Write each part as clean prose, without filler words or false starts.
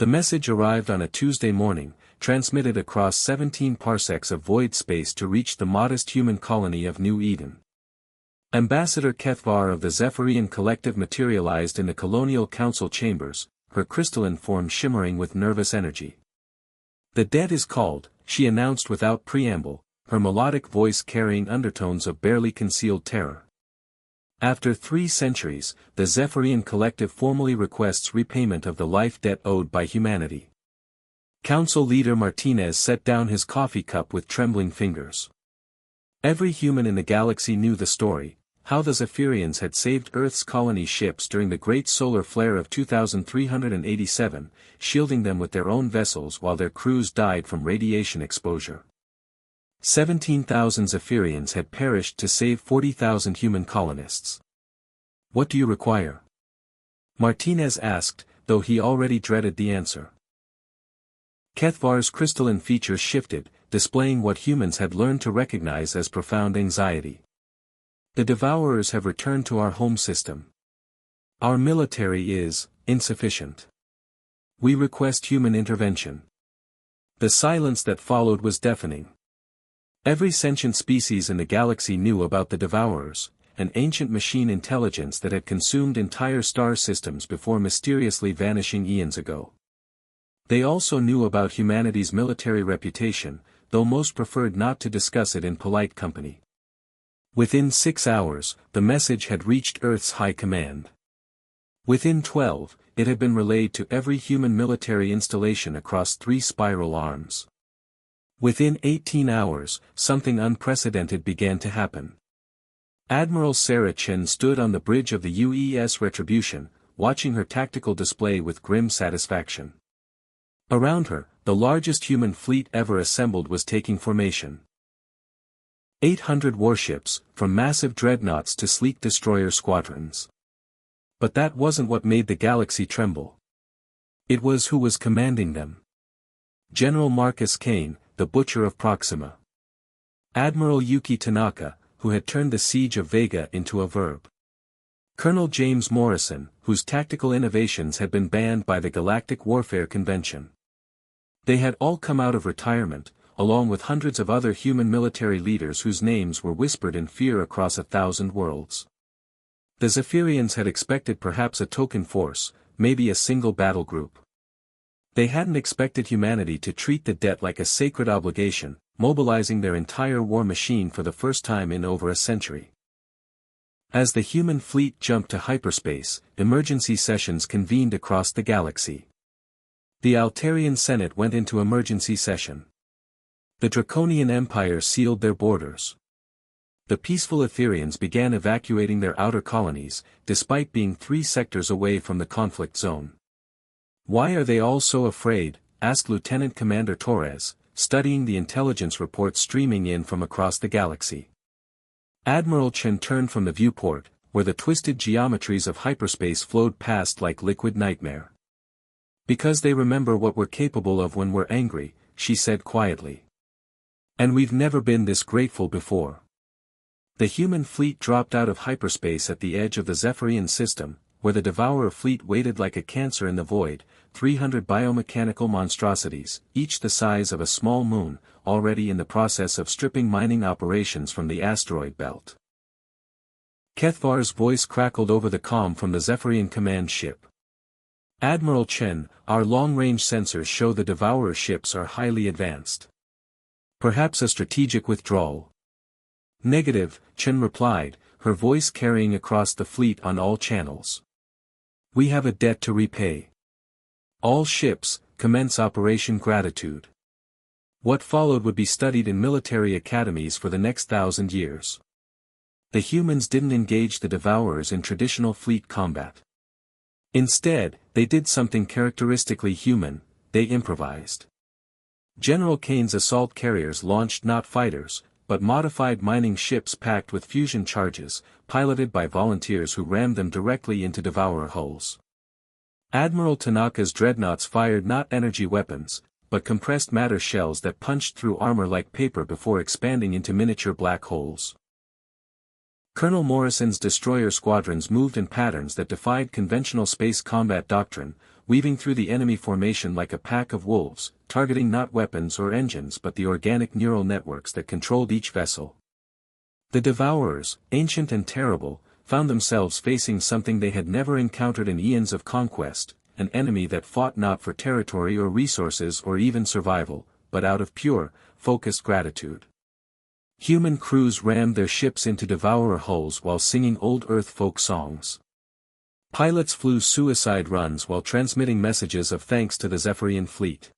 The message arrived on a Tuesday morning, transmitted across 17 parsecs of void space to reach the modest human colony of New Eden. Ambassador Kethvar of the Zephyrian Collective materialized in the Colonial Council chambers, her crystalline form shimmering with nervous energy. "The debt is called," she announced without preamble, her melodic voice carrying undertones of barely concealed terror. "After 3 centuries, the Zephyrian Collective formally requests repayment of the life debt owed by humanity." Council leader Martinez set down his coffee cup with trembling fingers. Every human in the galaxy knew the story, how the Zephyrians had saved Earth's colony ships during the great solar flare of 2387, shielding them with their own vessels while their crews died from radiation exposure. 17,000 Zephyrians had perished to save 40,000 human colonists. "What do you require?" Martinez asked, though he already dreaded the answer. Kethvar's crystalline features shifted, displaying what humans had learned to recognize as profound anxiety. "The Devourers have returned to our home system. Our military is insufficient. We request human intervention." The silence that followed was deafening. Every sentient species in the galaxy knew about the Devourers, an ancient machine intelligence that had consumed entire star systems before mysteriously vanishing eons ago. They also knew about humanity's military reputation, though most preferred not to discuss it in polite company. Within 6 hours, the message had reached Earth's High Command. Within 12, it had been relayed to every human military installation across 3 spiral arms. Within 18 hours, something unprecedented began to happen. Admiral Sarah Chen stood on the bridge of the UES Retribution, watching her tactical display with grim satisfaction. Around her, the largest human fleet ever assembled was taking formation. 800 warships, from massive dreadnoughts to sleek destroyer squadrons. But that wasn't what made the galaxy tremble. It was who was commanding them. General Marcus Kane, the Butcher of Proxima. Admiral Yuki Tanaka, who had turned the siege of Vega into a verb. Colonel James Morrison, whose tactical innovations had been banned by the Galactic Warfare Convention. They had all come out of retirement, along with hundreds of other human military leaders whose names were whispered in fear across 1,000 worlds. The Zephyrians had expected perhaps a token force, maybe a single battle group. They hadn't expected humanity to treat the debt like a sacred obligation, mobilizing their entire war machine for the first time in over a century. As the human fleet jumped to hyperspace, emergency sessions convened across the galaxy. The Altarian Senate went into emergency session. The Draconian Empire sealed their borders. The peaceful Etherians began evacuating their outer colonies, despite being 3 sectors away from the conflict zone. "Why are they all so afraid?" asked Lieutenant Commander Torres, studying the intelligence reports streaming in from across the galaxy. Admiral Chen turned from the viewport, where the twisted geometries of hyperspace flowed past like liquid nightmare. "Because they remember what we're capable of when we're angry," she said quietly. "And we've never been this grateful before." The human fleet dropped out of hyperspace at the edge of the Zephyrian system, where the Devourer fleet waited like a cancer in the void, 300 biomechanical monstrosities, each the size of a small moon, already in the process of stripping mining operations from the asteroid belt. Kethvar's voice crackled over the comm from the Zephyrian command ship. "Admiral Chen, our long-range sensors show the Devourer ships are highly advanced. Perhaps a strategic withdrawal." "Negative," Chen replied, her voice carrying across the fleet on all channels. "We have a debt to repay. All ships, commence Operation Gratitude." What followed would be studied in military academies for the next 1,000 years. The humans didn't engage the Devourers in traditional fleet combat. Instead, they did something characteristically human: they improvised. General Kane's assault carriers launched not fighters, but modified mining ships packed with fusion charges, piloted by volunteers who rammed them directly into Devourer hulls. Admiral Tanaka's dreadnoughts fired not energy weapons, but compressed matter shells that punched through armor like paper before expanding into miniature black holes. Colonel Morrison's destroyer squadrons moved in patterns that defied conventional space combat doctrine, weaving through the enemy formation like a pack of wolves, targeting not weapons or engines but the organic neural networks that controlled each vessel. The Devourers, ancient and terrible, found themselves facing something they had never encountered in eons of conquest, an enemy that fought not for territory or resources or even survival, but out of pure, focused gratitude. Human crews rammed their ships into Devourer hulls while singing old Earth folk songs. Pilots flew suicide runs while transmitting messages of thanks to the Zephyrian fleet.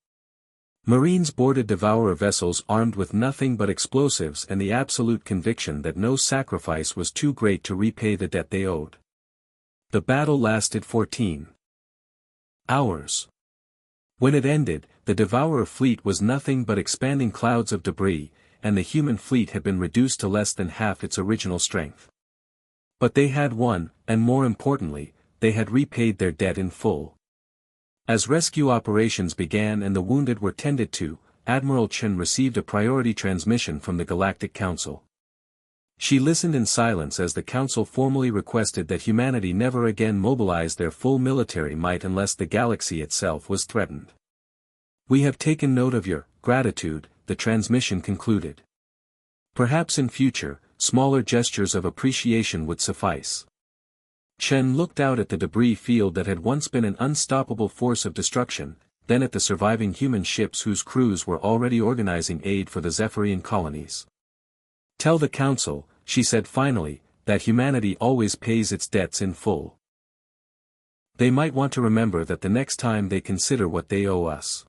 Marines boarded Devourer vessels armed with nothing but explosives and the absolute conviction that no sacrifice was too great to repay the debt they owed. The battle lasted 14 hours. When it ended, the Devourer fleet was nothing but expanding clouds of debris, and the human fleet had been reduced to less than half its original strength. But they had won, and more importantly, they had repaid their debt in full. As rescue operations began and the wounded were tended to, Admiral Chen received a priority transmission from the Galactic Council. She listened in silence as the Council formally requested that humanity never again mobilize their full military might unless the galaxy itself was threatened. "We have taken note of your gratitude," the transmission concluded. "Perhaps in future, smaller gestures of appreciation would suffice." Chen looked out at the debris field that had once been an unstoppable force of destruction, then at the surviving human ships whose crews were already organizing aid for the Zephyrian colonies. "Tell the Council," she said finally, "that humanity always pays its debts in full. They might want to remember that the next time they consider what they owe us."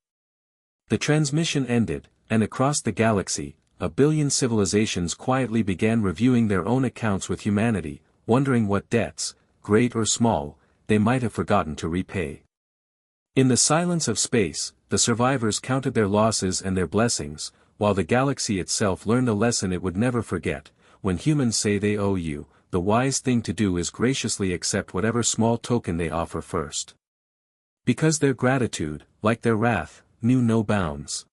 The transmission ended, and across the galaxy, 1 billion civilizations quietly began reviewing their own accounts with humanity, wondering what debts, great or small, they might have forgotten to repay. In the silence of space, the survivors counted their losses and their blessings, while the galaxy itself learned a lesson it would never forget: when humans say they owe you, the wise thing to do is graciously accept whatever small token they offer first. Because their gratitude, like their wrath, knew no bounds.